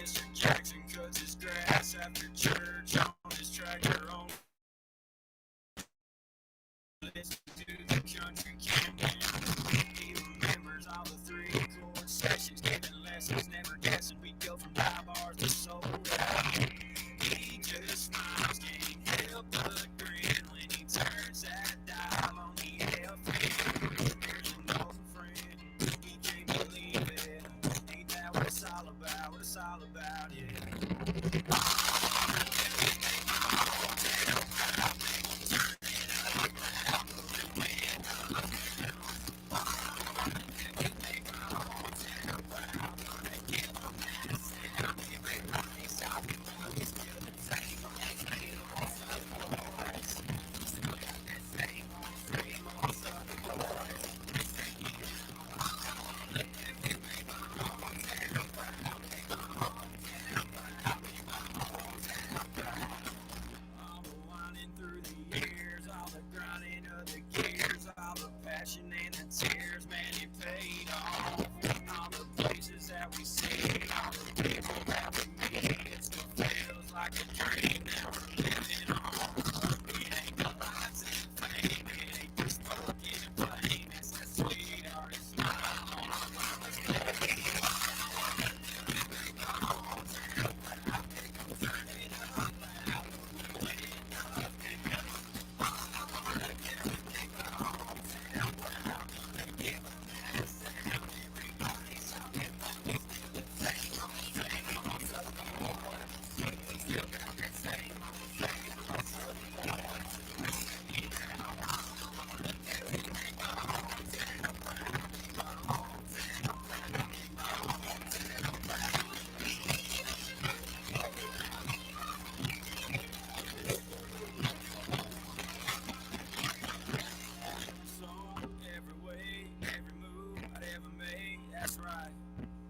Mr. Jackson cuts his grass after church on his tractor on. Listen to the country camping. He remembers all the 3-chord sections, giving lessons, never guessing we'd go from high bars to soul. He just smiles, can't help but grin when he turns that dial on the FM. There's an old friend, he can't believe it. Ain't that what it's all about? What it's all about, yeah. And the tears, man, it paid off. All the places that we see, all the people that we meet, it still feels like a dream that we're living on. It ain't the lights and fame, it ain't just spoken and plain. It's that sweetheart smile on our mama's face. That's right.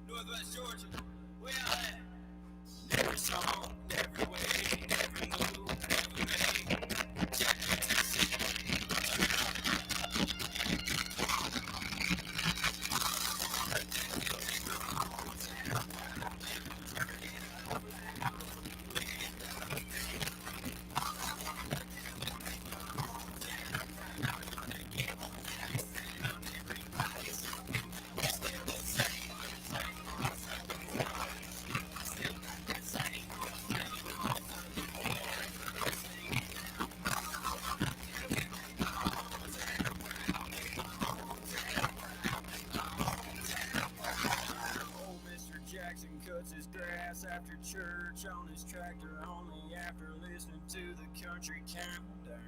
Northwest Georgia, we all at. Every song, every way, every move, every made. Cuts his grass after church on his tractor, only after listening to the country countdown.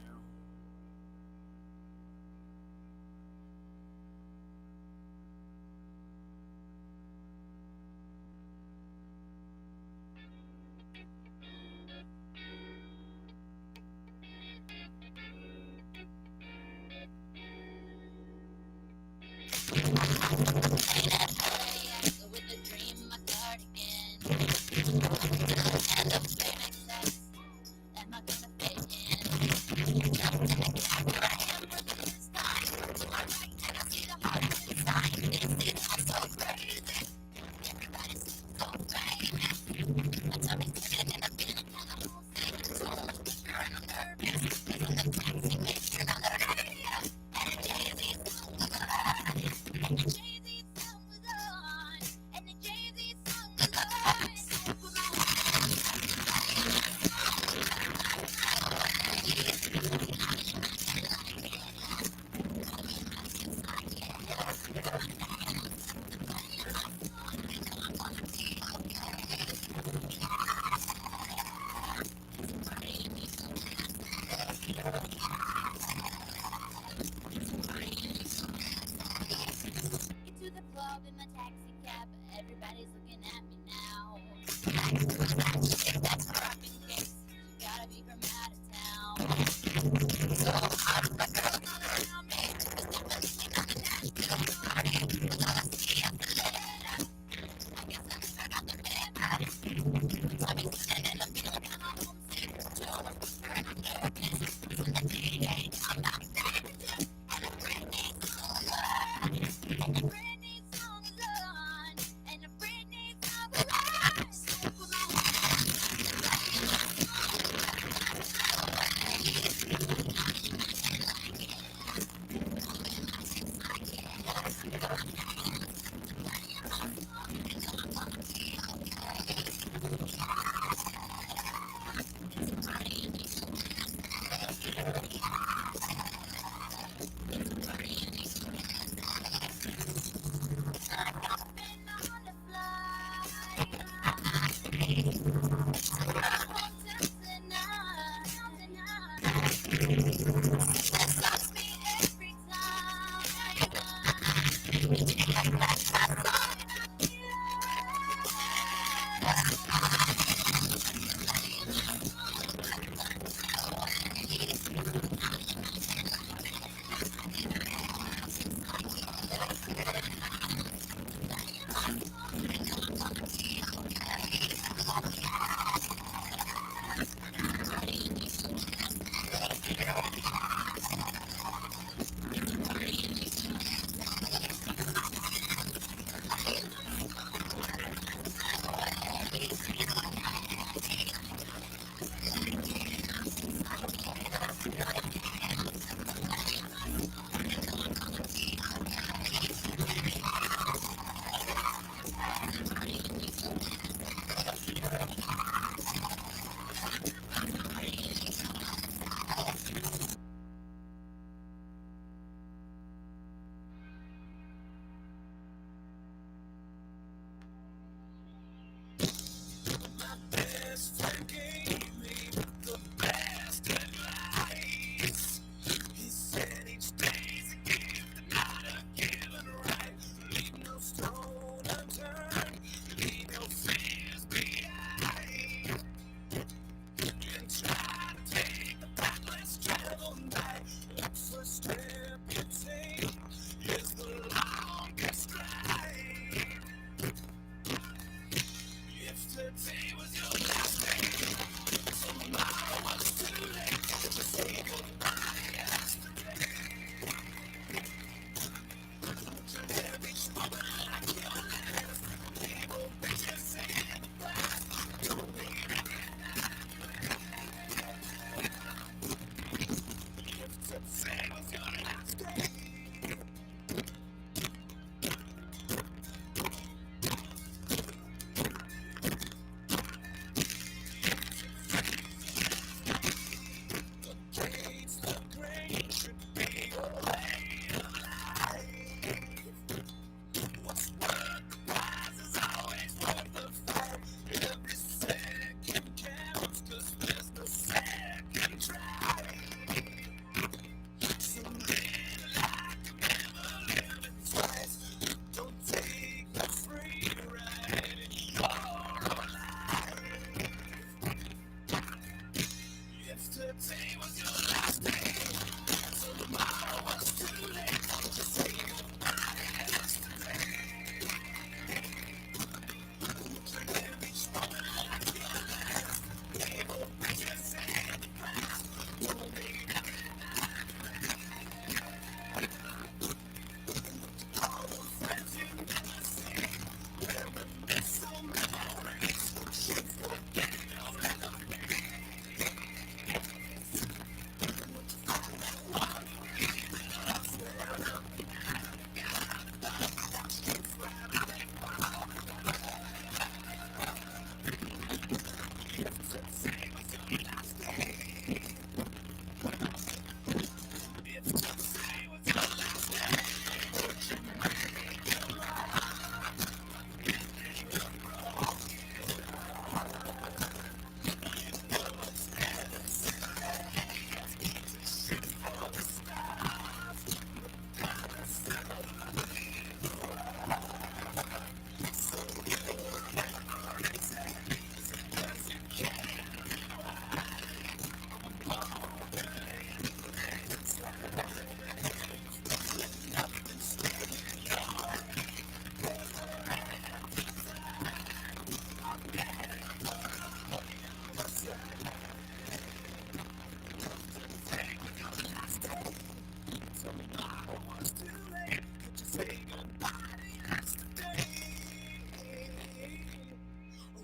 Everybody's looking at me now. That's where I've been case. You gotta be from out of town. So I'm a girl around me. Just on the national party. With all the tea up the letter. I guess I'm stuck on the bed. I've been sitting I'm feeling kind of homesick. So I'm whispering on nervous. From the day I'm not dead. And a brand new song on. And a brand new song is on. And a brand new song is on. Mister gave me the best advice. He said each day's a gift and not a given right. Leave no stone unturned, leave no fears behind. And try to take the path less traveled by. The first step you take is the longest ride. If today was your last day, tomorrow was too late to say goodbye yesterday. Every moment like your last, people bitches say in the past. Don't need it. If today was your last day. Gates the grain should be your way of life. What's worth the prize is always worth the fight. Every second counts, 'cause there's no second try. So live like you never lived it twice. Don't take the free ride in your own life. If today was your last day, tomorrow was too late to say goodbye yesterday. Live each moment like your last. People bitches say in the past. Don't need all the friends you never see. Reminisce some memories. Should forget your enemy.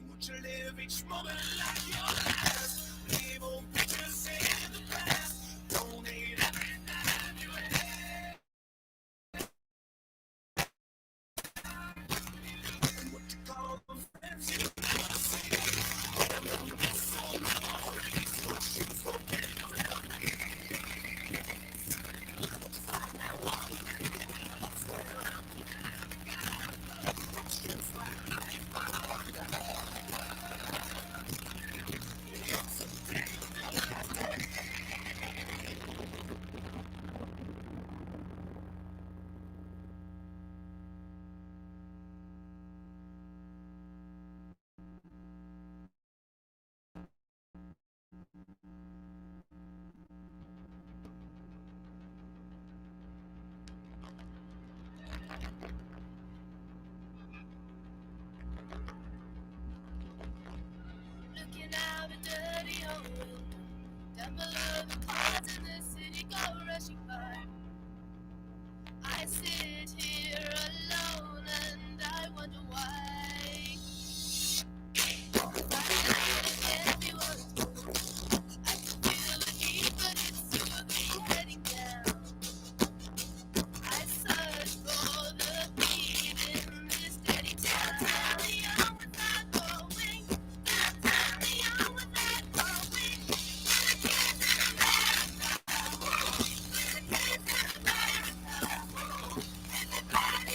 Would you live each moment like your last? Leave old pictures in the past. Donate every dime you had. What you call the friends you never see. Reminisce some memories. Should forget your enemy. Looking out a dirty old window, down below the clouds in the city go rushing by. I sit here alone and I wonder why. It can't be what it's worth. I can feel the heat, but it's soothing heading down. I search for the beat in this steady town. Tell me on without going. Tell me on without going. The kids in the back. The kids in the back. Everybody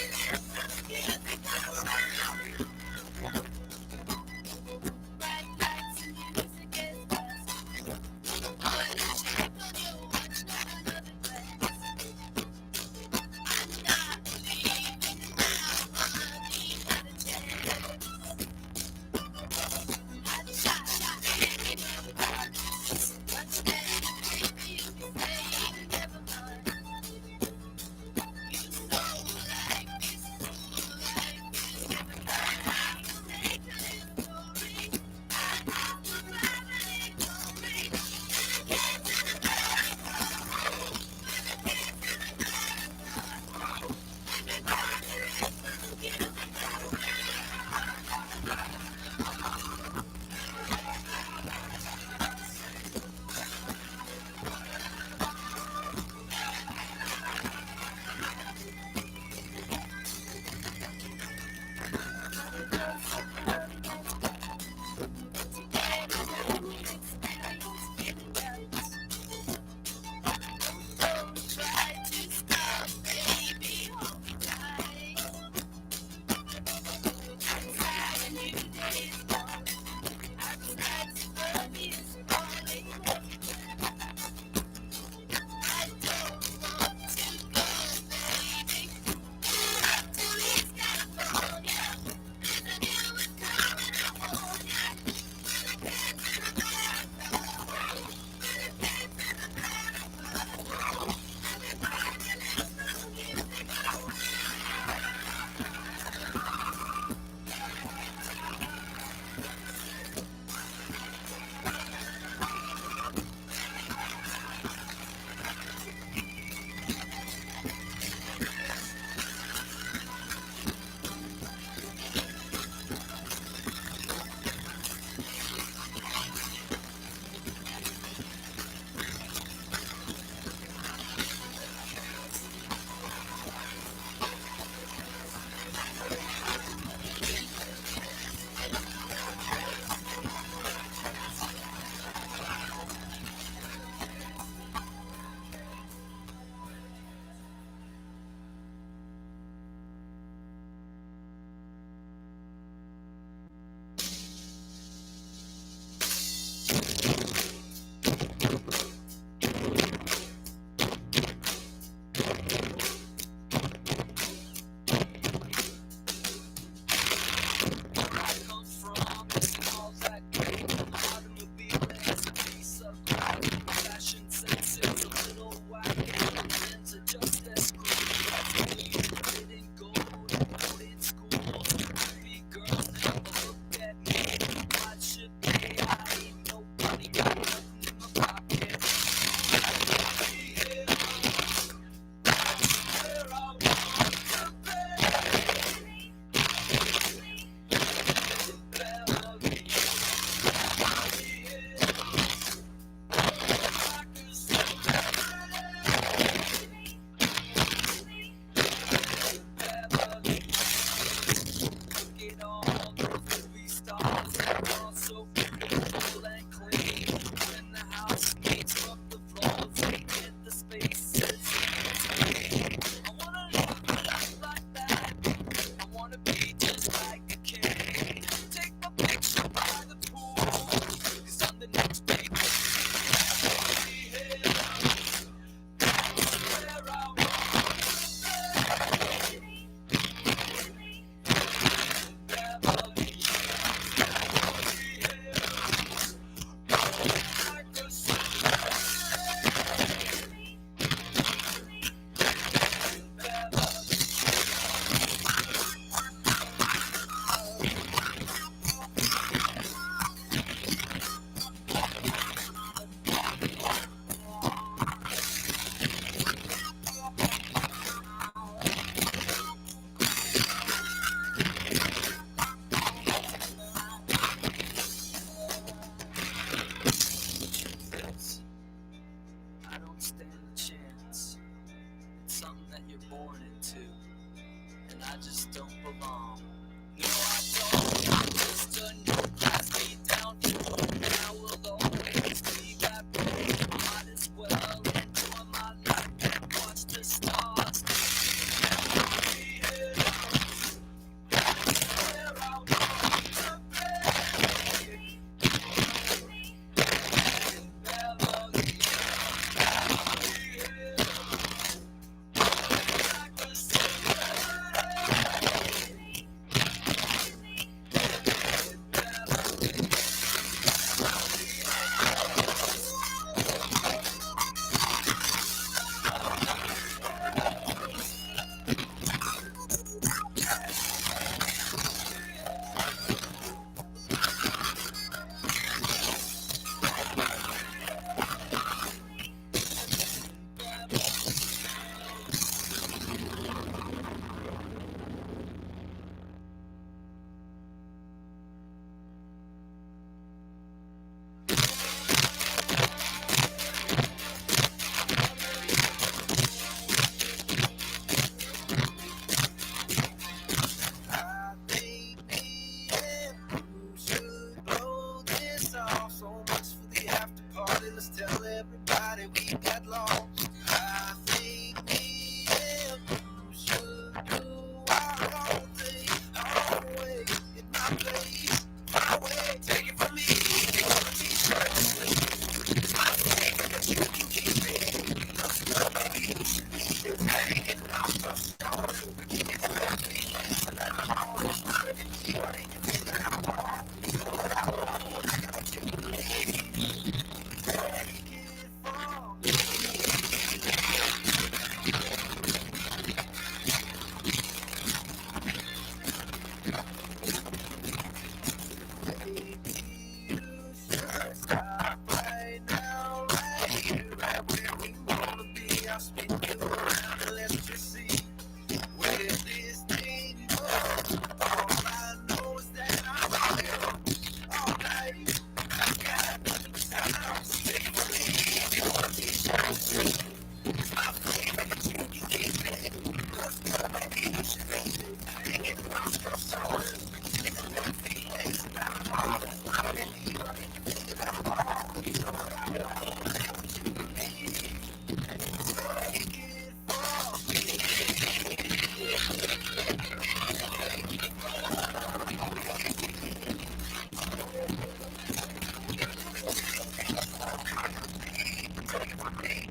just don't belong. No, I don't. I'm just a new class, me down to I will always be that way. Might as well enjoy my life and watch the stars. Where I want to be. Melody. Like the I think me and you should blow this off. So much for the after party. Let's tell everybody we got lost. I think me and you should do our own thing. Our way, in my place, my way. Take it from me. Take it from me. It's my favorite that you can keep it. Baby, you should be the pain. I'm so sorry. I'll spin you around and let's just see where this thing goes. All I know is that I'm here all night. I got time to take for me. If you want to be serious, it's my favorite. You can keep it. Let's go, baby. You should be hanging around for so it's a little feelings about all the love and you about all you know about take it from me.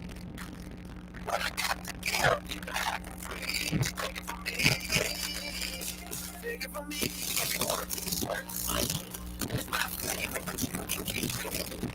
But I got to give you back free. Take it from me. Take it from me. If you want to be certain, it's my favorite, but you can keep it.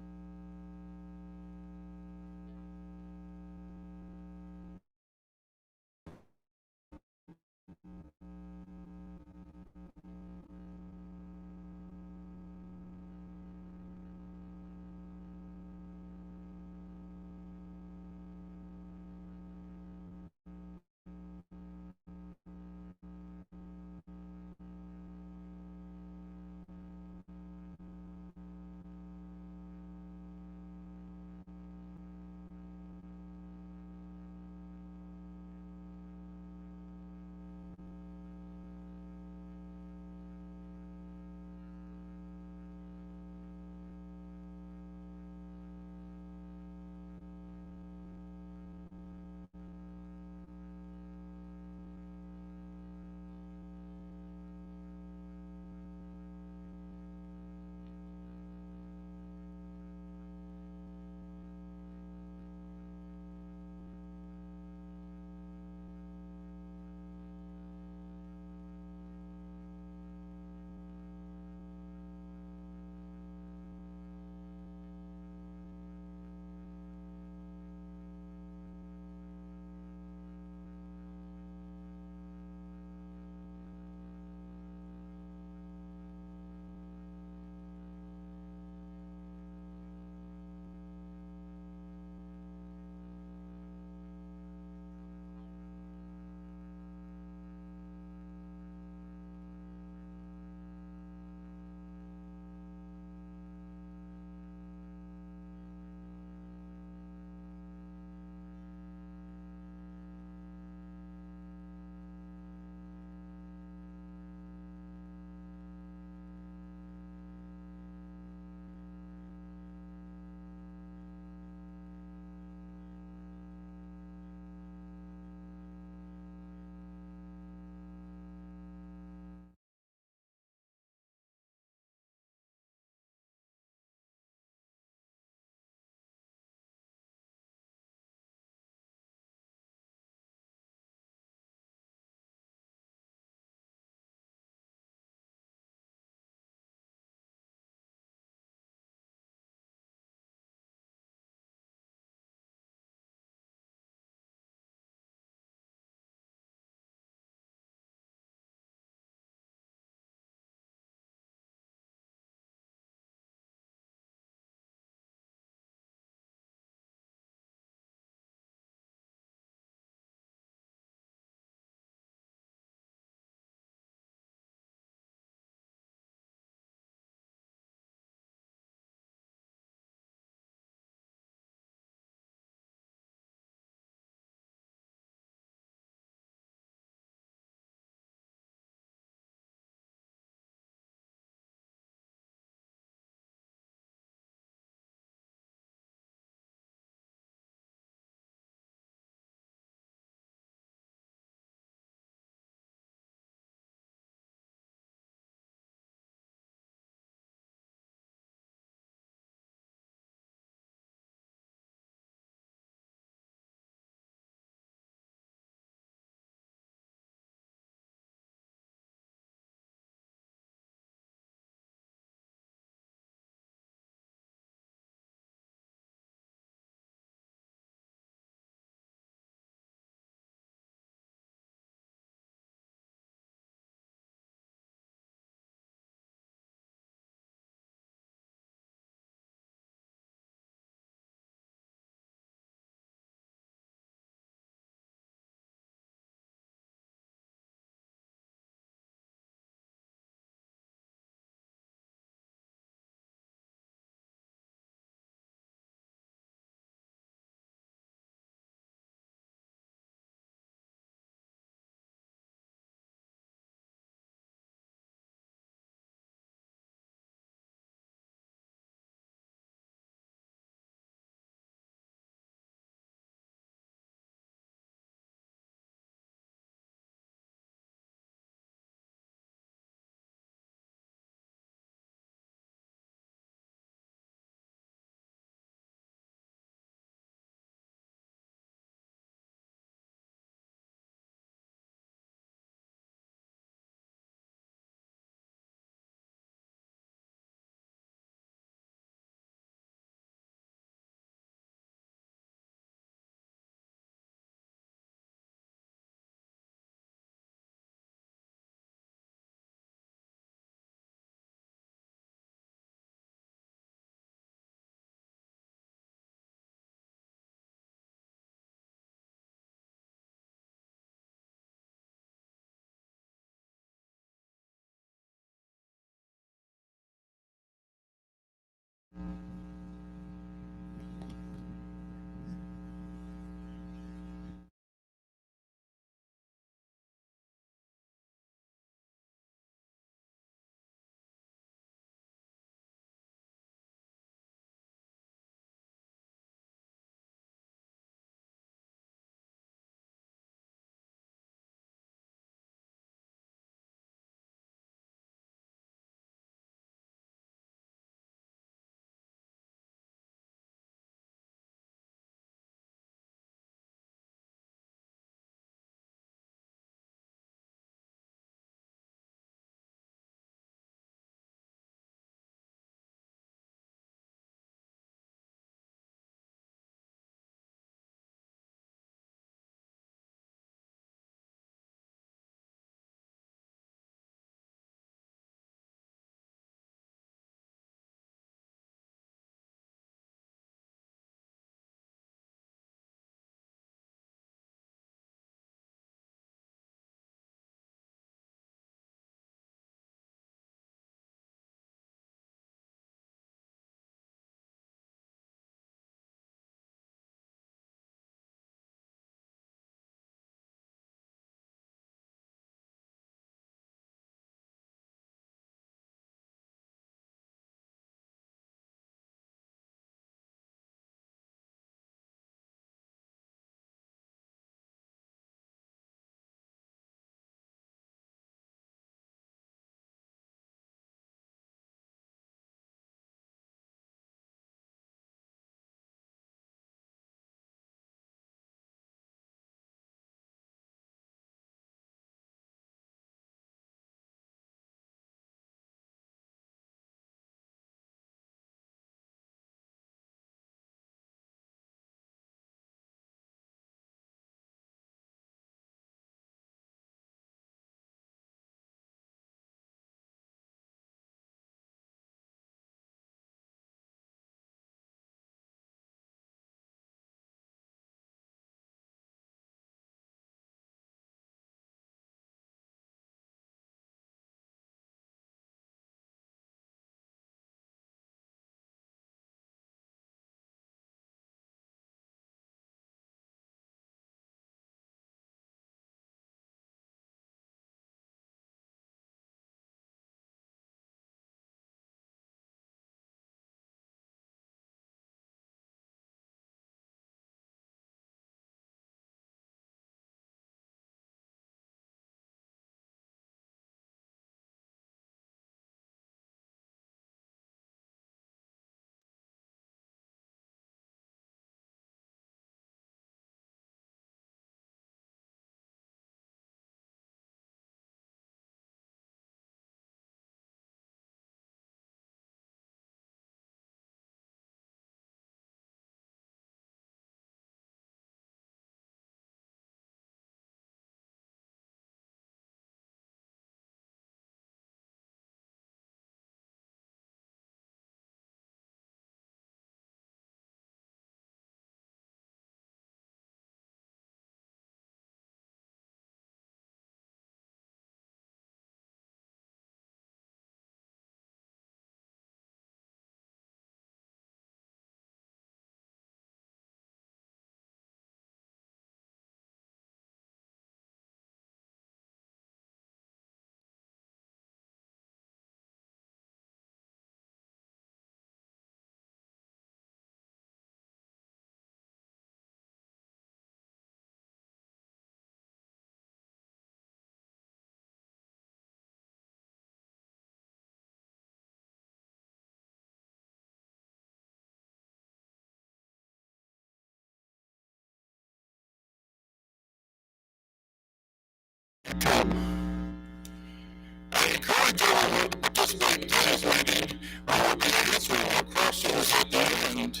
I encourage everyone to participate in today's meeting. I will be answering your questions at the end.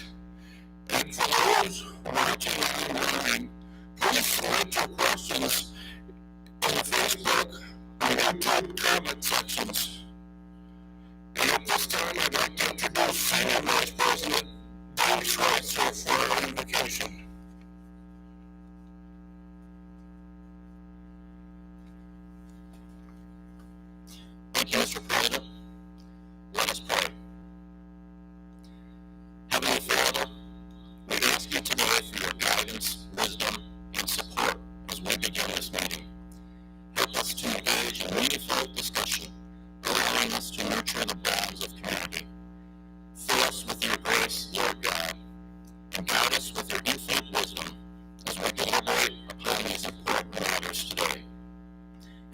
And for those watching online, please submit your questions in the Facebook and YouTube comment sections. And at this time, I'd like to introduce Senior Vice President Dave Schweitzer for our invocation. Thank you, Mr. President. Let us pray. us with your infinite wisdom as we deliberate upon these important matters today.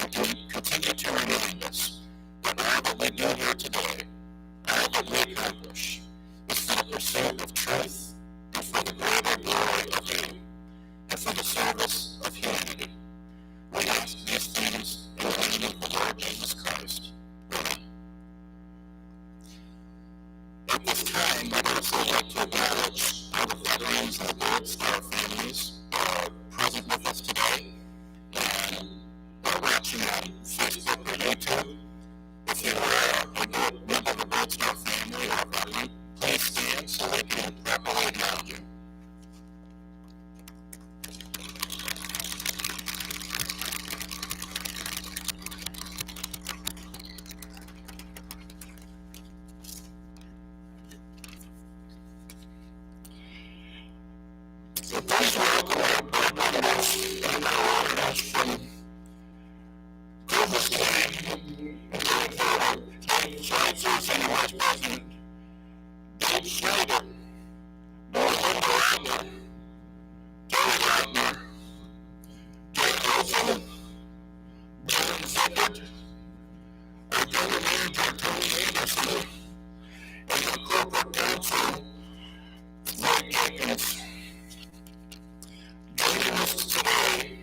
And continue to remind us that all that we do here today, all that we accomplish, is for the pursuit of truth and for the greater glory of you and for the service of humanity. We ask these things in the name of the Lord Jesus Christ. Amen. At this time, we'd also like to acknowledge all the veterans and the Gold Star families who are present with us today and are watching on Facebook or YouTube. If you are a member of the Gold Star family or a veteran, please stand so we can properly acknowledge you. So please welcome our board members and our honors from Clovis today, Dave Schweitzer, Senior Vice President, Dave Schneider, Linda Wagner, Terry Wagner, Jake Olson, Brian Zippert, our General Manager Tony Anderson, and our Corporate Counsel, Mike Jenkins. Joining us today,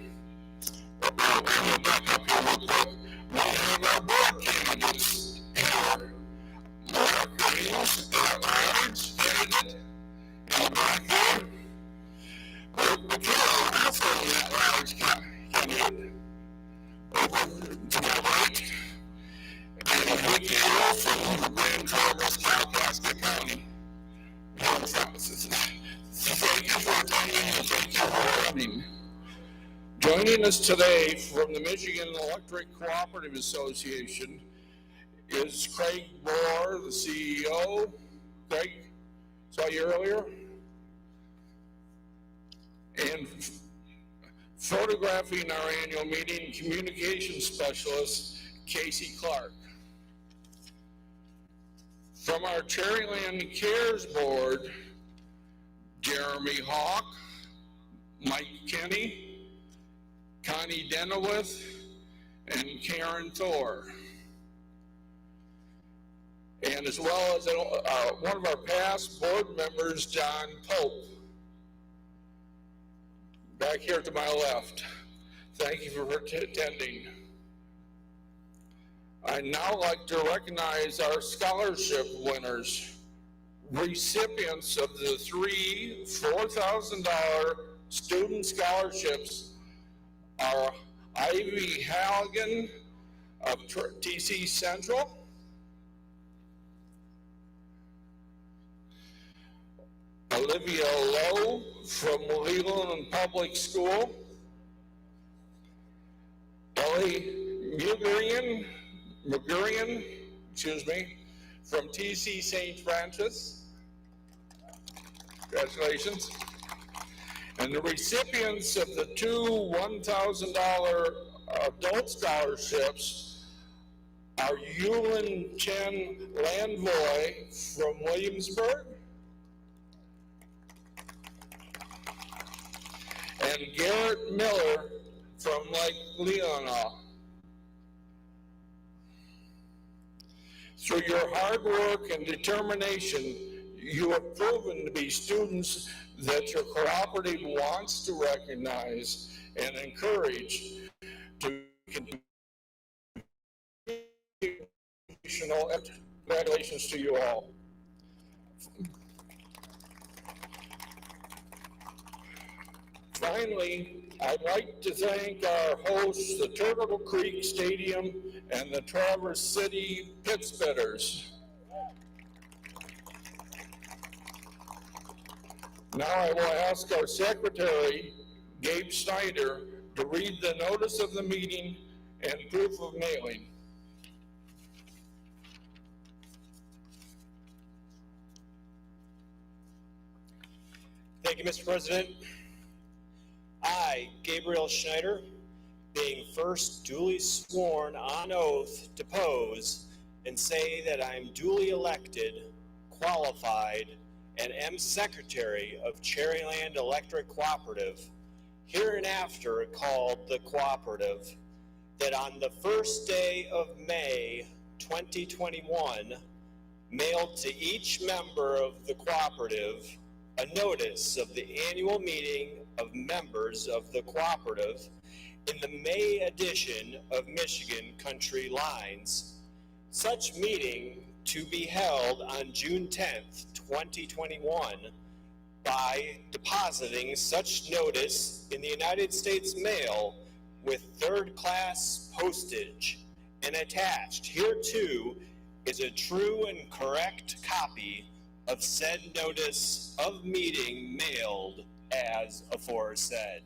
I'm going to back up here real quick. We have our board candidates here. Mark Reeves, Lawrence, David, and the back here. Michaela, also that large candidate. Over to my right. And Vicky Wilson from Grand Traverse, Kalkaska County. Thank you for attending and thank you for coming. Joining us today from the Michigan Electric Cooperative Association is Craig Bohr, the CEO. Craig, saw you earlier. And photographing our annual meeting, communications specialist, Casey Clark. From our Cherryland Cares Board, Jeremy Hawk, Mike Kenny, Connie Denowith, and Karen Thor. And as well as one of our past board members, John Pope. Back here to my left. Thank you for attending. I'd now like to recognize our scholarship winners. Recipients of the 3 $4,000 student scholarships are Ivy Halligan of TC Central, Olivia Lowe from Leland Public School, Ellie Mugurian, from TC St. Francis. Congratulations. And the recipients of the 2 $1,000 adult scholarships are Yulin Chen Landvoy from Williamsburg and Garrett Miller from Lake Leelanau. Through your hard work and determination, you have proven to be students that your cooperative wants to recognize and encourage to continue. Congratulations to you all. Finally, I'd like to thank our hosts, the Turtle Creek Stadium and the Traverse City Pittsfitters. Now I will ask our secretary, Gabe Snyder, to read the notice of the meeting and proof of mailing. Thank you, Mr. President. I, Gabriel Schneider, being first duly sworn on oath, depose and say that I am duly elected, qualified, and am secretary of Cherryland Electric Cooperative, hereinafter called the Cooperative, that on the first day of May 2021, mailed to each member of the cooperative a notice of the annual meeting of members of the cooperative in the May edition of Michigan Country Lines. Such meeting to be held on June 10th, 2021, by depositing such notice in the United States mail with third-class postage, and attached hereto is a true and correct copy of said notice of meeting mailed as aforesaid.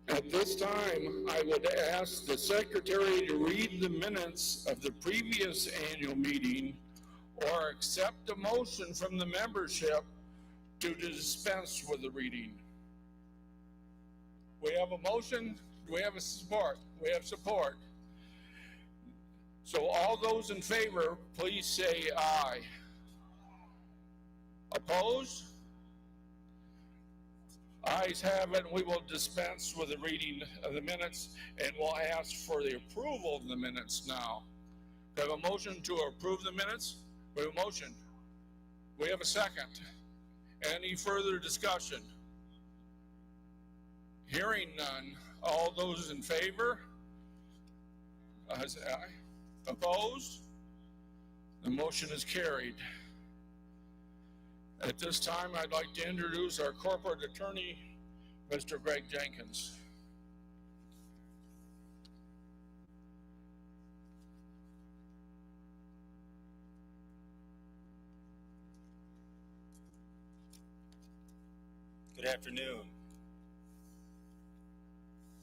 At this time, I would ask the secretary to read the minutes of the previous annual meeting or accept a motion from the membership to dispense with the reading. We have a motion. Do we have a support? We have support. So all those in favor, please say aye. Opposed? Ayes have it. We will dispense with the reading of the minutes, and we'll ask for the approval of the minutes now. We have a motion to approve the minutes. We have a motion. We have a second. Any further discussion? Hearing none. All those in favor? Say aye. Opposed? The motion is carried. At this time, I'd like to introduce our corporate attorney, Mr. Greg Jenkins. Good afternoon.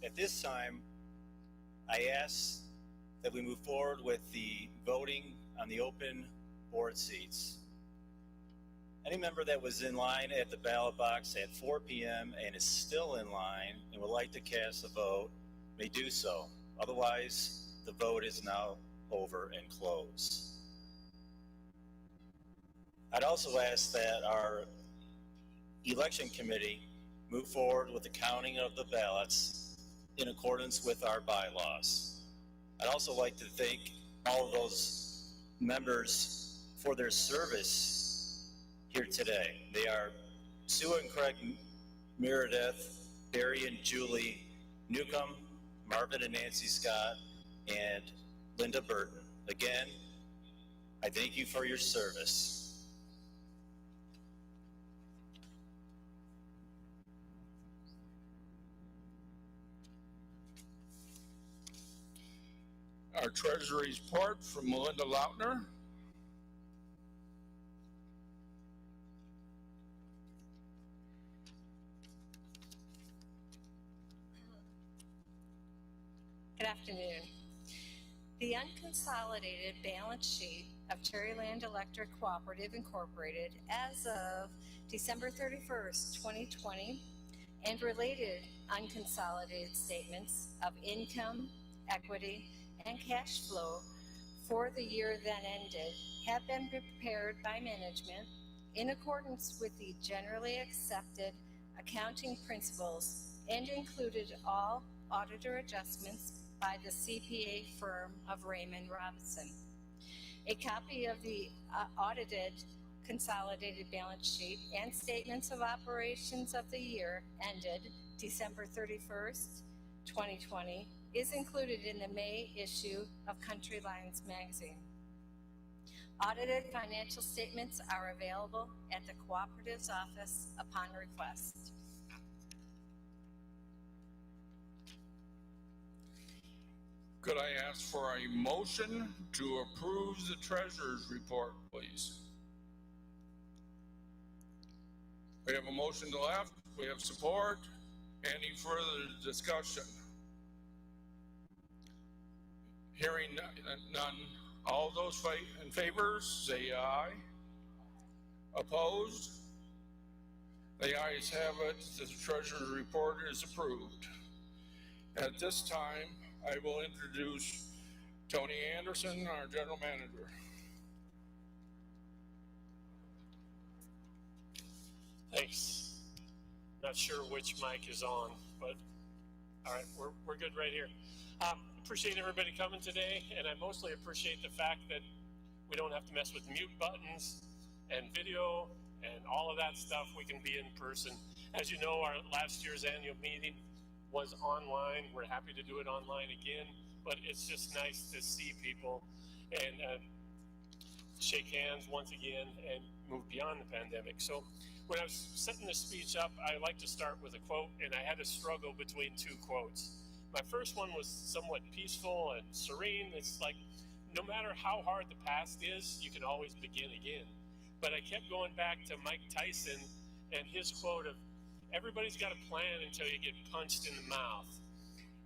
At this time, I ask that we move forward with the voting on the open board seats. Any member that was in line at the ballot box at 4 p.m. and is still in line and would like to cast a vote may do so. Otherwise, the vote is now over and closed. I'd also ask that our election committee move forward with the counting of the ballots in accordance with our bylaws. I'd also like to thank all of those members for their service here today. They are Sue and Craig Meredith, Barry and Julie Newcomb, Marvin and Nancy Scott, and Linda Burton. Again, I thank you for your service. Our treasury's report from Melinda Lautner. Good afternoon. The unconsolidated balance sheet of Cherryland Electric Cooperative Incorporated as of December 31st, 2020, and related unconsolidated statements of income, equity, and cash flow for the year then ended have been prepared by management in accordance with the generally accepted accounting principles and included all auditor adjustments by the CPA firm of Raymond Robinson. A copy of the audited consolidated balance sheet and statements of operations of the year ended December 31st, 2020 is included in the May issue of Country Lines magazine. Audited financial statements are available at the Cooperative's office upon request. Could I ask for a motion to approve the treasurer's report, please? We have a motion to the left. We have support. Any further discussion? Hearing none. All those in favor, say aye. Opposed? The ayes have it. The treasurer's report is approved. At this time, I will introduce Tony Anderson, our general manager. Thanks. Not sure which mic is on, but all right, we're good right here. Appreciate everybody coming today, and I mostly appreciate the fact that we don't have to mess with mute buttons and video and all of that stuff. We can be in person. As you know, our last year's annual meeting was online. We're happy to do it online again, but it's just nice to see people and shake hands once again and move beyond the pandemic. So when I was setting the speech up, I like to start with a quote, and I had to struggle between two quotes. My first one was somewhat peaceful and serene. It's like, no matter how hard the past is, you can always begin again. But I kept going back to Mike Tyson and his quote of, everybody's got a plan until you get punched in the mouth.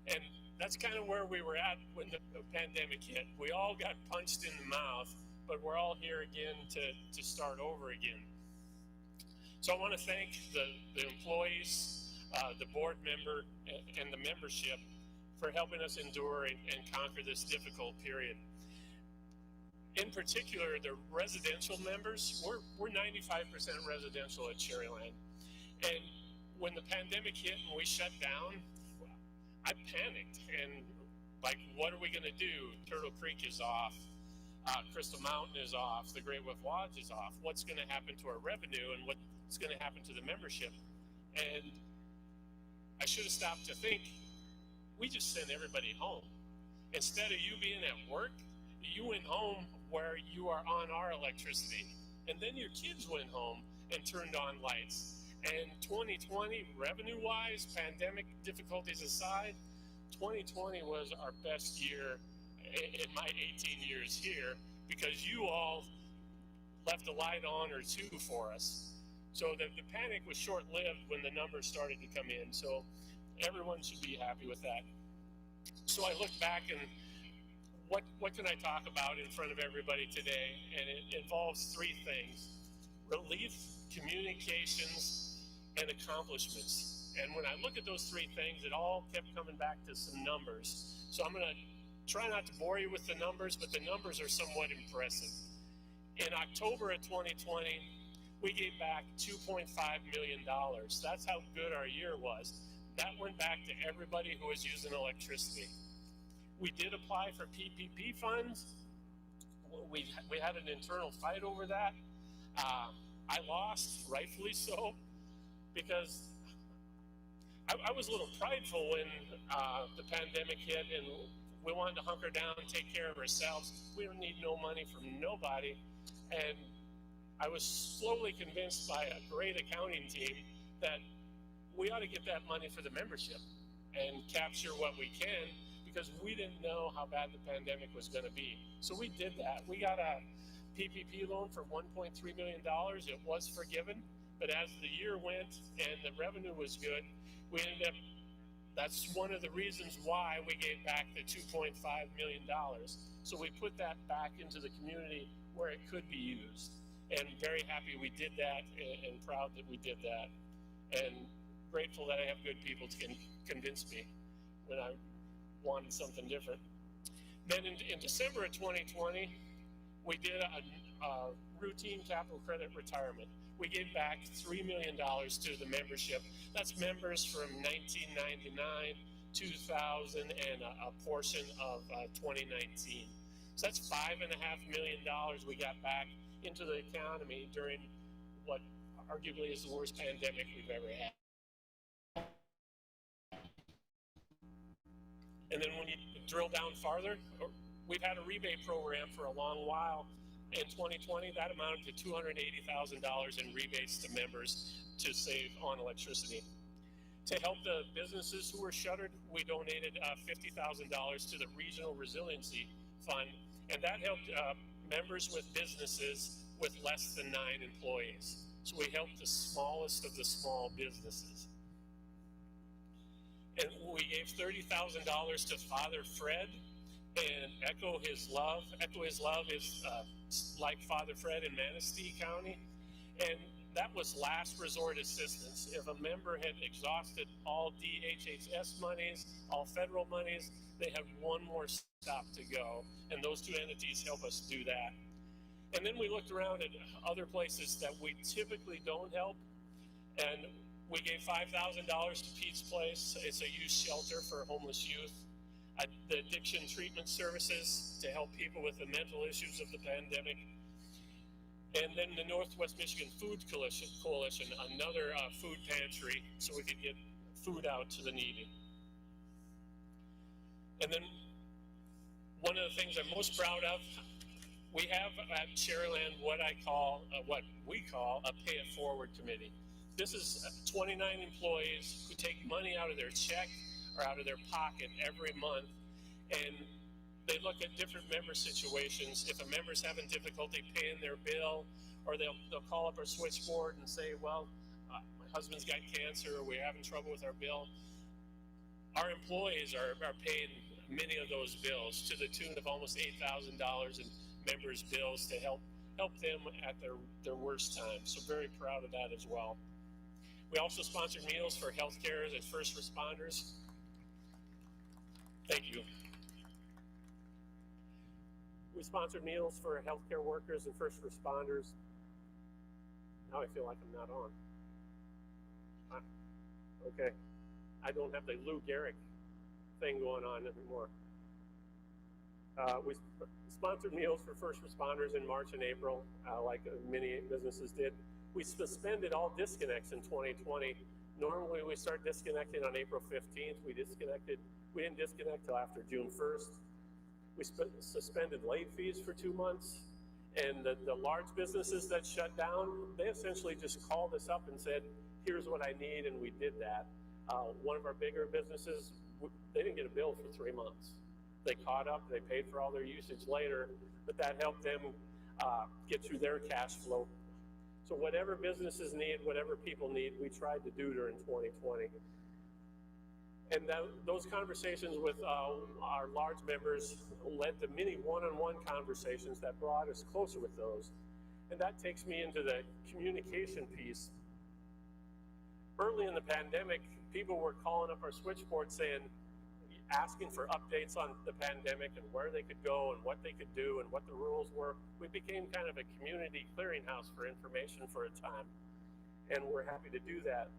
And that's kind of where we were at when the pandemic hit. We all got punched in the mouth, but we're all here again to start over again. So I want to thank the employees, the board member, and the membership for helping us endure and conquer this difficult period. In particular, the residential members, we're 95% residential at Cherryland. And when the pandemic hit and we shut down, I panicked and like, what are we gonna do? Turtle Creek is off, Crystal Mountain is off, the Great Wolf Lodge is off. What's gonna happen to our revenue and what's gonna happen to the membership? And I should have stopped to think, we just sent everybody home. Instead of you being at work, you went home where you are on our electricity. And then your kids went home and turned on lights. And 2020, revenue-wise, pandemic difficulties aside, 2020 was our best year in my 18 years here because you all left a light on or two for us. So the panic was short-lived when the numbers started to come in. So everyone should be happy with that. So I look back and what can I talk about in front of everybody today? And it involves three things: relief, communications, and accomplishments. And when I look at those three things, it all kept coming back to some numbers. So I'm gonna try not to bore you with the numbers, but the numbers are somewhat impressive. In October of 2020, we gave back $2.5 million. That's how good our year was. That went back to everybody who was using electricity. We did apply for PPP funds. We had an internal fight over that. I lost, rightfully so, because I was a little prideful when the pandemic hit and we wanted to hunker down and take care of ourselves. We don't need no money from nobody. And I was slowly convinced by a great accounting team that we ought to get that money for the membership and capture what we can, because we didn't know how bad the pandemic was going to be. So we did that. We got a PPP loan for $1.3 million. It was forgiven, but as the year went and the revenue was good, we ended up, that's one of the reasons why we gave back the $2.5 million. So we put that back into the community where it could be used. And very happy we did that and proud that we did that. And grateful that I have good people to convince me when I wanted something different. Then in December of 2020, we did a routine capital credit retirement. We gave back $3 million to the membership. That's members from 1999, 2000, and a portion of 2019. So that's $5.5 million we got back into the economy during what arguably is the worst pandemic we've ever had. And then when you drill down farther, we've had a rebate program for a long while. In 2020, that amounted to $280,000 in rebates to members to save on electricity. To help the businesses who were shuttered, we donated $50,000 to the Regional Resiliency Fund, and that helped members with businesses with less than 9 employees. So we helped the smallest of the small businesses. And we gave $30,000 to Father Fred and Echo His Love. Echo His Love is like Father Fred in Manistee County. And that was last resort assistance. If a member had exhausted all DHHS monies, all federal monies, they have one more stop to go, and those two entities help us do that. And then we looked around at other places that we typically don't help, and we gave $5,000 to Pete's Place. It's a youth shelter for homeless youth. The addiction treatment services to help people with the mental issues of the pandemic. And then the Northwest Michigan Food Coalition, another food pantry, so we could get food out to the needy. And then one of the things I'm most proud of, we have at Cherryland what we call a pay it forward committee. This is 29 employees who take money out of their check or out of their pocket every month, and they look at different member situations. If a member's having difficulty paying their bill, or they'll call up our switchboard and say, well, my husband's got cancer, or we're having trouble with our bill. Our employees are paying many of those bills to the tune of almost $8,000 in members' bills to help them at their worst time. So very proud of that as well. We also sponsor meals for healthcare and first responders. Thank you. We sponsored meals for healthcare workers and first responders. Now I feel like I'm not on. Okay. I don't have the Lou Gehrig thing going on anymore. We sponsored meals for first responders in March and April, like many businesses did. We suspended all disconnects in 2020. Normally we start disconnecting on April 15th. We didn't disconnect till after June 1st. We suspended late fees for 2 months. And the large businesses that shut down, they essentially just called us up and said, here's what I need, and we did that. One of our bigger businesses, they didn't get a bill for 3 months. They caught up, they paid for all their usage later, but that helped them get through their cash flow. So whatever businesses need, whatever people need, we tried to do during 2020. And those conversations with our large members led to many one-on-one conversations that brought us closer with those. And that takes me into the communication piece. Early in the pandemic, people were calling up our switchboard asking for updates on the pandemic and where they could go and what they could do and what the rules were. We became kind of a community clearinghouse for information for a time, and we're happy to do that.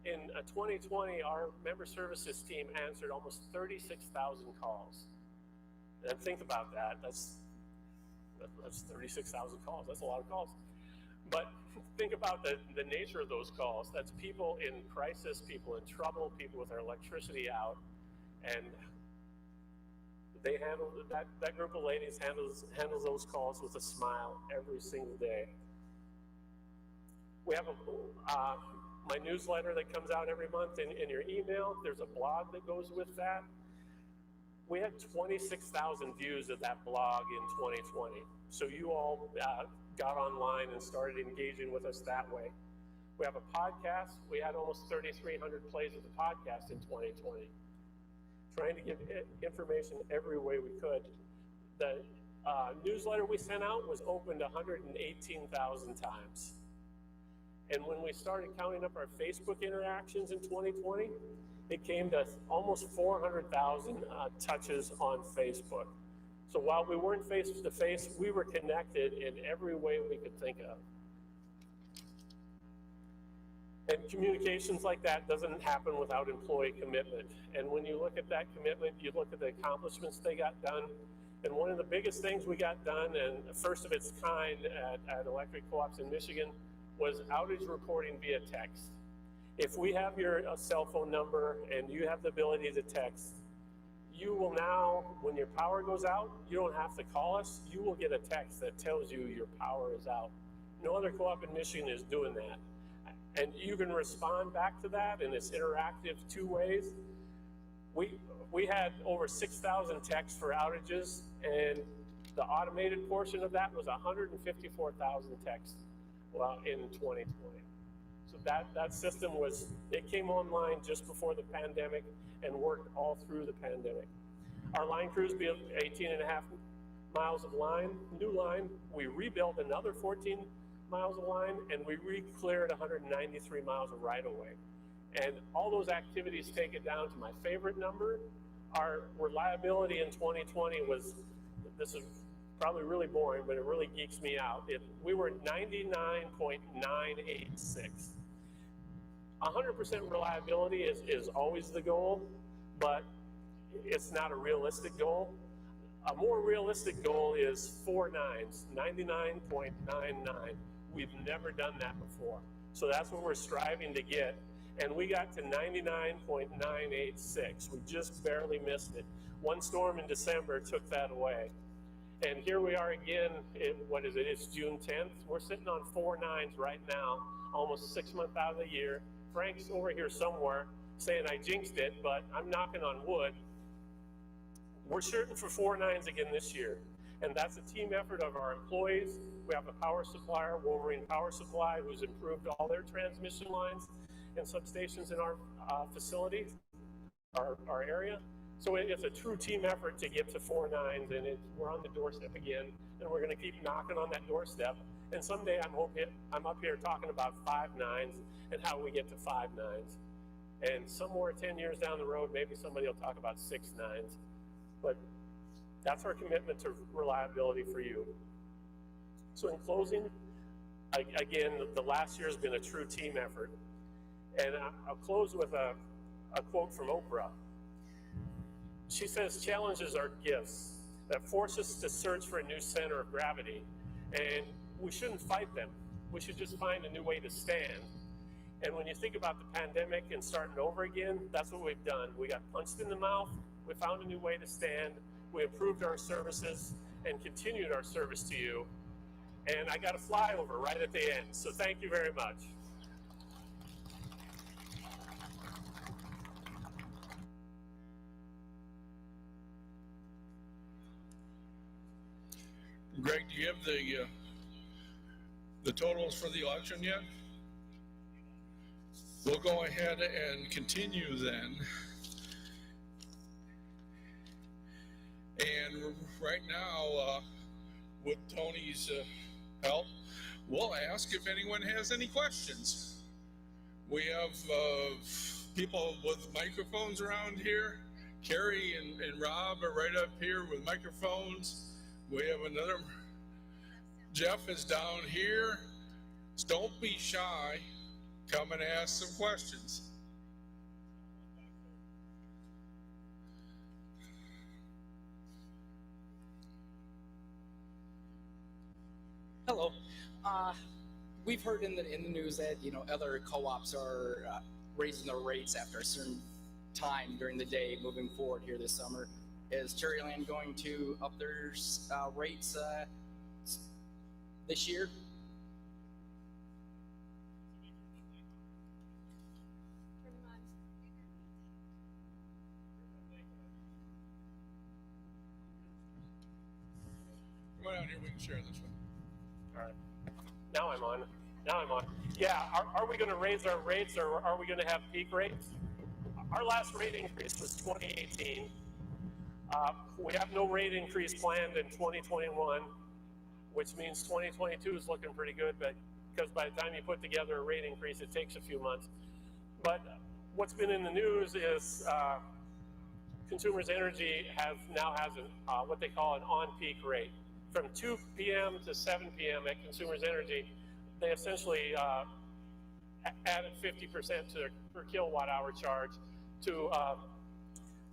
In 2020, our member services team answered almost 36,000 calls. And think about that. That's 36,000 calls. That's a lot of calls. But think about the nature of those calls. That's people in crisis, people in trouble, people with their electricity out. And they handle that group of ladies handles those calls with a smile every single day. We have my newsletter that comes out every month in your email. There's a blog that goes with that. We had 26,000 views of that blog in 2020. So you all got online and started engaging with us that way. We have a podcast. We had almost 3,300 plays of the podcast in 2020. Trying to give information every way we could. The newsletter we sent out was opened 118,000 times. And when we started counting up our Facebook interactions in 2020, it came to almost 400,000 touches on Facebook. So while we weren't face to face, we were connected in every way we could think of. And communications like that doesn't happen without employee commitment. And when you look at that commitment, you look at the accomplishments they got done. And one of the biggest things we got done, and first of its kind at electric co-ops in Michigan, was outage reporting via text. If we have your cell phone number and you have the ability to text, you will now, when your power goes out, you don't have to call us. You will get a text that tells you your power is out. No other co-op in Michigan is doing that. And you can respond back to that, and it's interactive 2 ways. We had over 6,000 texts for outages, and the automated portion of that was 154,000 texts in 2020. So that system came online just before the pandemic and worked all through the pandemic. Our line crews built 18.5 miles of line, new line. We rebuilt another 14 miles of line, and we re-cleared 193 miles of right-of-way. And all those activities take it down to my favorite number. Our reliability in 2020 was, this is probably really boring, but it really geeks me out. We were 99.986. 100% reliability is always the goal, but it's not a realistic goal. A more realistic goal is 4 nines, 99.99. We've never done that before. So that's what we're striving to get. And we got to 99.986. We just barely missed it. One storm in December took that away. And here we are again, what is it? It's June 10th. We're sitting on 4 nines right now, almost 6 months out of the year. Frank's over here somewhere saying I jinxed it, but I'm knocking on wood. We're shooting for 4 nines again this year. And that's a team effort of our employees. We have a power supplier, Wolverine Power Supply, who's improved all their transmission lines and substations in our facility, our area. So it's a true team effort to get to 4 nines, and we're on the doorstep again, and we're gonna keep knocking on that doorstep. And someday I'm up here talking about 5 nines and how we get to 5 nines. And somewhere 10 years down the road, maybe somebody will talk about 6 nines. But that's our commitment to reliability for you. So in closing, again, the last year has been a true team effort. And I'll close with a quote from Oprah. She says, challenges are gifts that force us to search for a new center of gravity. And we shouldn't fight them. We should just find a new way to stand. And when you think about the pandemic and starting over again, that's what we've done. We got punched in the mouth. We found a new way to stand. We improved our services and continued our service to you. And I got a flyover right at the end. So thank you very much. Greg, do you have the totals for the election yet? We'll go ahead and continue then. And right now, with Tony's help, we'll ask if anyone has any questions. We have people with microphones around here. Carrie and Rob are right up here with microphones. We have another, Jeff is down here. So don't be shy. Come and ask some questions. Hello. We've heard in the news that other co-ops are raising their rates after a certain time during the day moving forward here this summer. Is Cherryland going to up their rates this year? Come on out here, we can share this one. All right. Now I'm on. Yeah, are we going to raise our rates, or are we going to have peak rates? Our last rate increase was 2018. We have no rate increase planned in 2021, which means 2022 is looking pretty good, but because by the time you put together a rate increase, it takes a few months. But what's been in the news is Consumers Energy now has what they call an on-peak rate. From 2 p.m. to 7 p.m. at Consumers Energy, they essentially added 50% to their per kilowatt hour charge to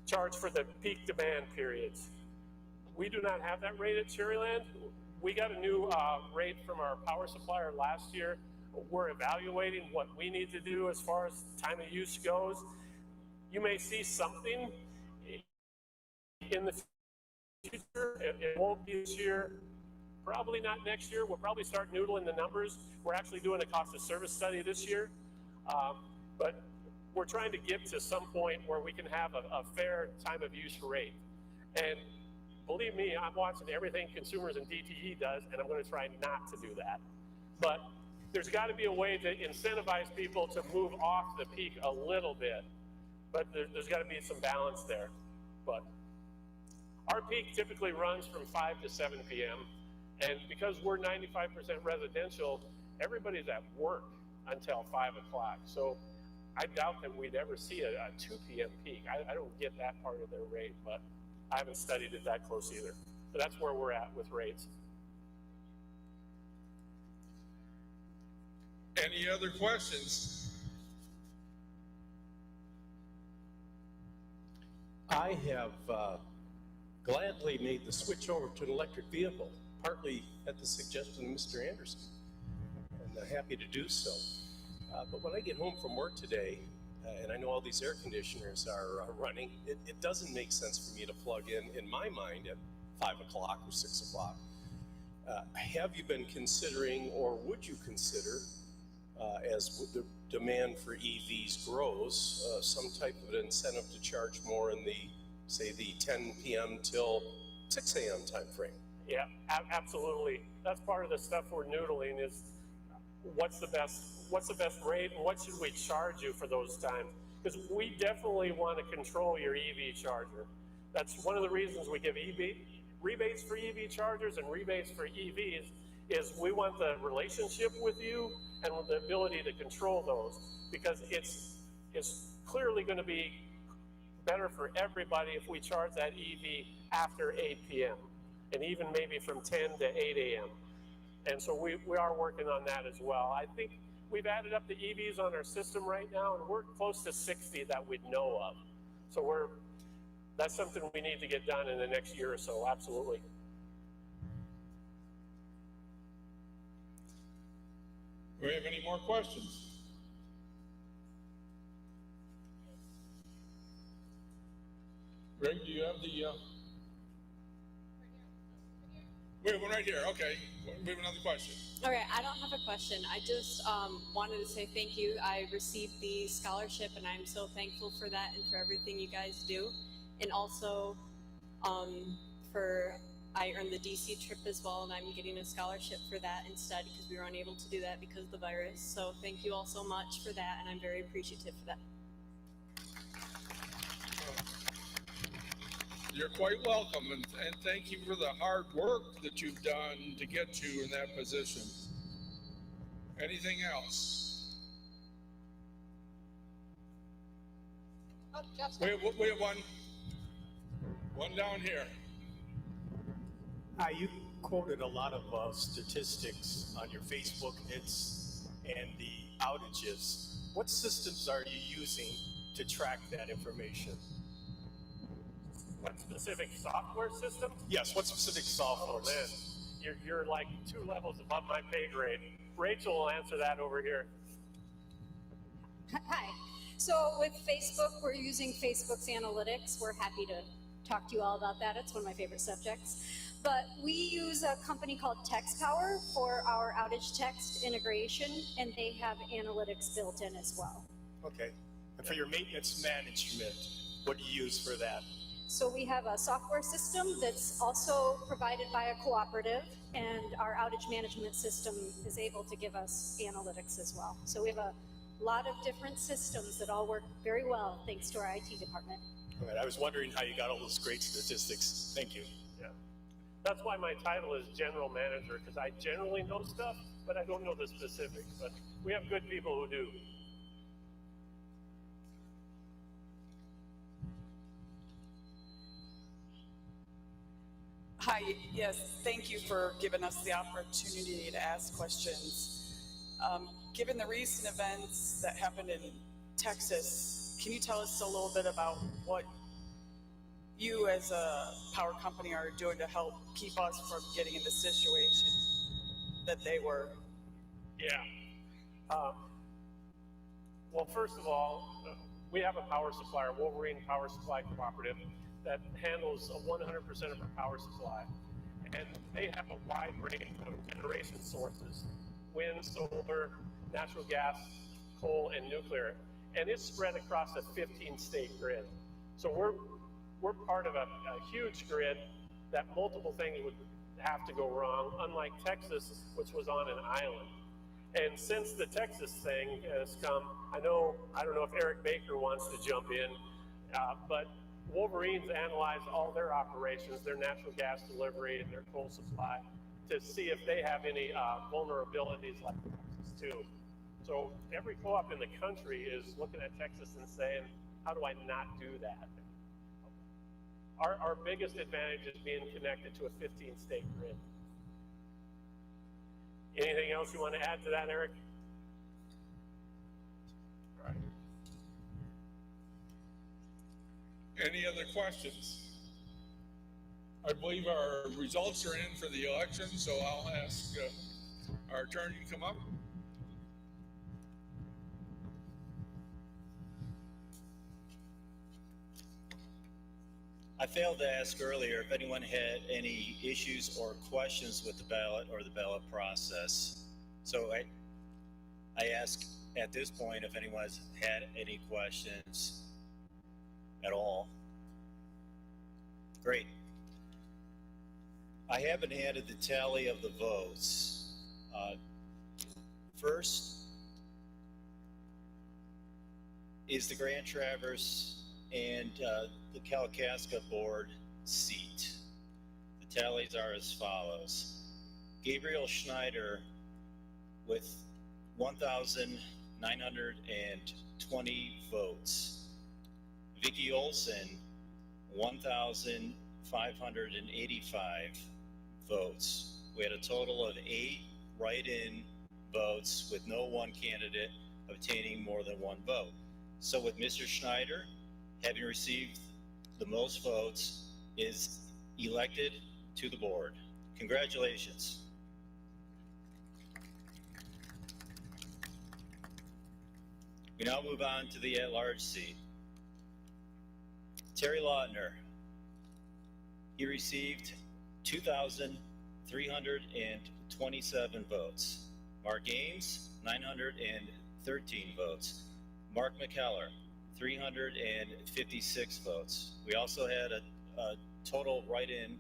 charge for the peak demand periods. We do not have that rate at Cherryland. We got a new rate from our power supplier last year. We're evaluating what we need to do as far as time of use goes. You may see something in the future. It won't be this year, probably not next year. We'll probably start noodling the numbers. We're actually doing a cost of service study this year, but we're trying to get to some point where we can have a fair time of use rate. And believe me, I'm watching everything Consumers and DTE does, and I'm going to try not to do that. But there's got to be a way to incentivize people to move off the peak a little bit, but there's got to be some balance there. But our peak typically runs from 5 to 7 p.m. And because we're 95% residential everybody's at work until 5 o'clock. So I doubt that we'd ever see a 2 p.m. peak. I don't get that part of their rate, but I haven't studied it that close either. So that's where we're at with rates. Any other questions? I have gladly made the switch over to an electric vehicle, partly at the suggestion of Mr. Anderson, and happy to do so. But when I get home from work today, and I know all these air conditioners are running, it doesn't make sense for me to plug in my mind, at 5 o'clock or 6 o'clock. Have you been considering, or would you consider, as the demand for EVs grows, some type of an incentive to charge more in the, say, the 10 p.m. till 6 a.m. time frame? Yeah, absolutely. That's part of the stuff we're noodling is what's the best rate and what should we charge you for those times? Because we definitely want to control your EV charger. That's one of the reasons we give rebates for EV chargers and rebates for EVs is we want the relationship with you and the ability to control those, because it's clearly going to be better for everybody if we charge that EV after 8 p.m. and even maybe from 10 to 8 a.m. And so we are working on that as well. I think we've added up the EVs on our system right now, and we're close to 60 that we know of. So that's something we need to get done in the next year or so, absolutely. Do we have any more questions? Greg, do you have the, we have one right here, okay. We have another question. Okay, I don't have a question. I just wanted to say thank you. I received the scholarship, and I'm so thankful for that and for everything you guys do. And also I earned the DC trip as well, and I'm getting a scholarship for that instead because we were unable to do that because of the virus. So thank you all so much for that, and I'm very appreciative for that. You're quite welcome, and thank you for the hard work that you've done to get you in that position. Anything else? Oh, Justin. We have one down here. You quoted a lot of statistics on your Facebook hits and the outages. What systems are you using to track that information? What specific software system? Yes, what specific software? Oh man, you're like 2 levels above my pay grade. Rachel will answer that over here. Hi. So with Facebook, we're using Facebook's analytics. We're happy to talk to you all about that. It's one of my favorite subjects. But we use a company called TextPower for our outage text integration, and they have analytics built in as well. Okay. And for your maintenance management, what do you use for that? So we have a software system that's also provided by a cooperative, and our outage management system is able to give us analytics as well. So we have a lot of different systems that all work very well thanks to our IT department. All right, I was wondering how you got all those great statistics. Thank you. Yeah. That's why my title is general manager, because I generally know stuff, but I don't know the specifics. But we have good people who do. Hi, yes, thank you for giving us the opportunity to ask questions. Given the recent events that happened in Texas, can you tell us a little bit about what you as a power company are doing to help keep us from getting in the situation that they were? Yeah. Well, first of all, we have a power supplier, Wolverine Power Supply Cooperative, that handles 100% of our power supply. And they have a wide range of generation sources: wind, solar, natural gas, coal, and nuclear. And it's spread across a 15-state grid. So we're part of a huge grid that multiple things would have to go wrong, unlike Texas, which was on an island. And since the Texas thing has come, I don't know if Eric Baker wants to jump in, but Wolverine's analyzed all their operations, their natural gas delivery and their coal supply, to see if they have any vulnerabilities like Texas. too. So every co-op in the country is looking at Texas and saying, how do I not do that? Our biggest advantage is being connected to a 15-state grid. Anything else you want to add to that, Eric? All right. Any other questions? I believe our results are in for the election, so I'll ask our attorney to come up. I failed to ask earlier if anyone had any issues or questions with the ballot or the ballot process. So I ask at this point if anyone has had any questions at all. Great. I haven't added the tally of the votes. First is the Grand Traverse and the Kalkaska board seat. The tallies are as follows. Gabriel Schneider with 1,920 votes. Vicki Olson, 1,585 votes. We had a total of 8 write-in votes with no one candidate obtaining more than 1 vote. So with Mr. Schneider, having received the most votes, is elected to the board. Congratulations. We now move on to the at-large seat. Terry Lautner, he received 2,327 votes. Mark Ames, 913 votes. Mark McKellar, 356 votes. We also had a total write-in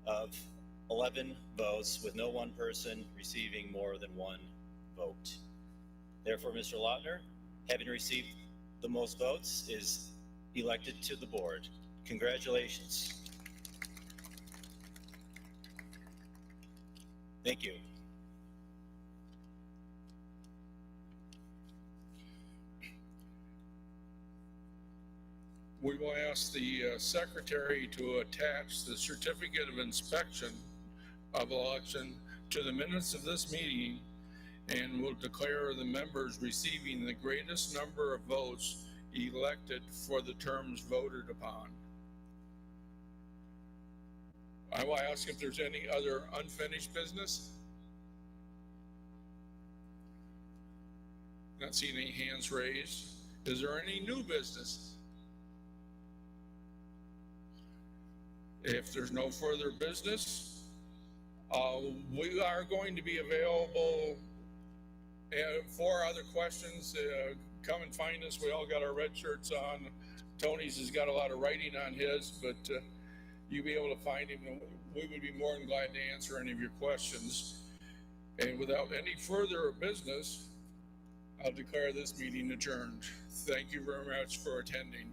of 11 votes with no one person receiving more than 1 vote. Therefore, Mr. Lautner, having received the most votes, is elected to the board. Congratulations. Thank you. We will ask the secretary to attach the certificate of inspection of election to the minutes of this meeting, and will declare the members receiving the greatest number of votes elected for the terms voted upon. I will ask if there's any other unfinished business. Not seeing any hands raised. Is there any new business? If there's no further business, we are going to be available for other questions. Come and find us. We all got our red shirts on. Tony's has got a lot of writing on his, but you'll be able to find him, and we would be more than glad to answer any of your questions. And without any further business, I'll declare this meeting adjourned. Thank you very much for attending.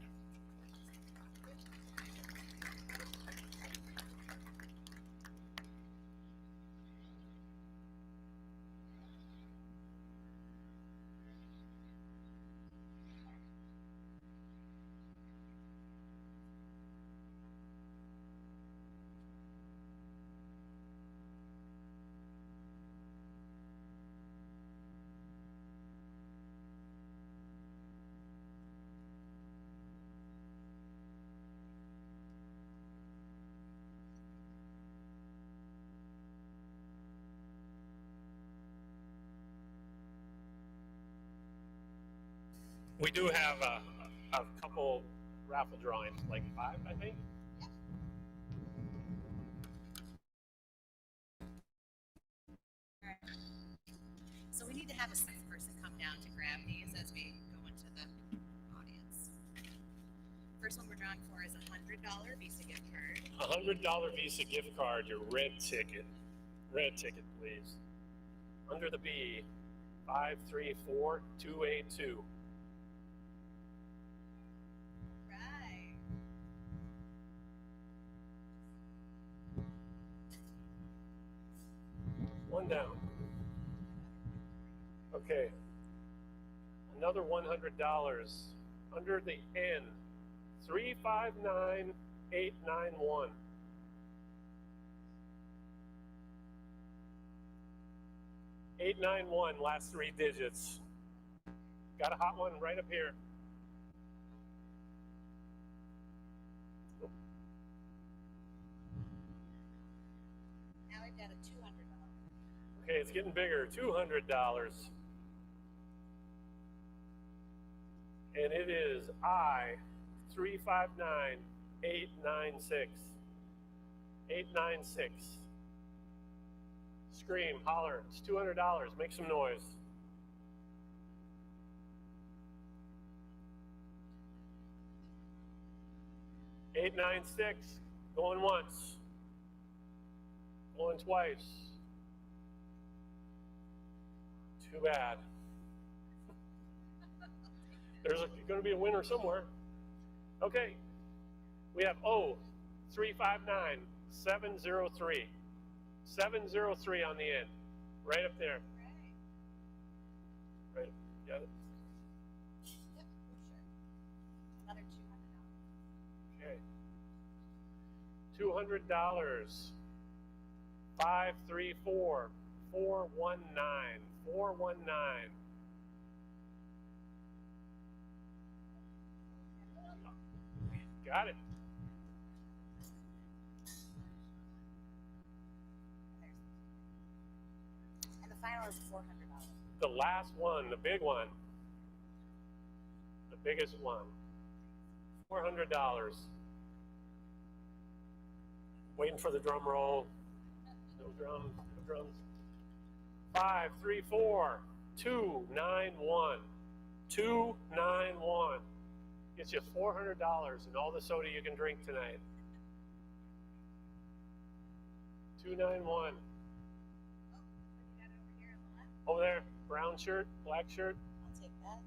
We do have a couple raffle drawings, like 5, I think. So we need to have a 6th person come down to grab these as we go into the audience. First one we're drawing for is a $100 Visa gift card. A $100 Visa gift card, your red ticket. Red ticket, please. Under the B, 534282. Right. One down. Okay. Another $100 under the N. 359891. $891, last 3 digits. Got a hot one right up here. Now we've got a $200. Okay, it's getting bigger. $200. And it is I 359896. 896. Scream, holler. It's $200. Make some noise. $896. Going once. Going twice. Too bad. There's going to be a winner somewhere. Okay. We have 359703. 703 on the end. Right up there. Right. Got it. Yep, for sure. Another $200. Okay. $200. 534 419 419. Got it. And the final is $400. The last one, the big one. The biggest one. $400. Waiting for the drum roll. No drums, no drums. 534 291. 291. Gets you $400 and all the soda you can drink tonight. 291. Over there, brown shirt, black shirt. I'll take that.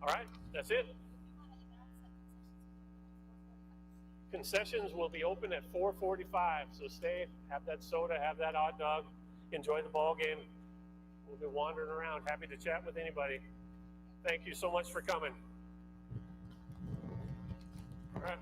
All right, that's it. Concessions will be open at 4:45, so stay, have that soda, have that hot dog, enjoy the ball game. We'll be wandering around, happy to chat with anybody. Thank you so much for coming. All right.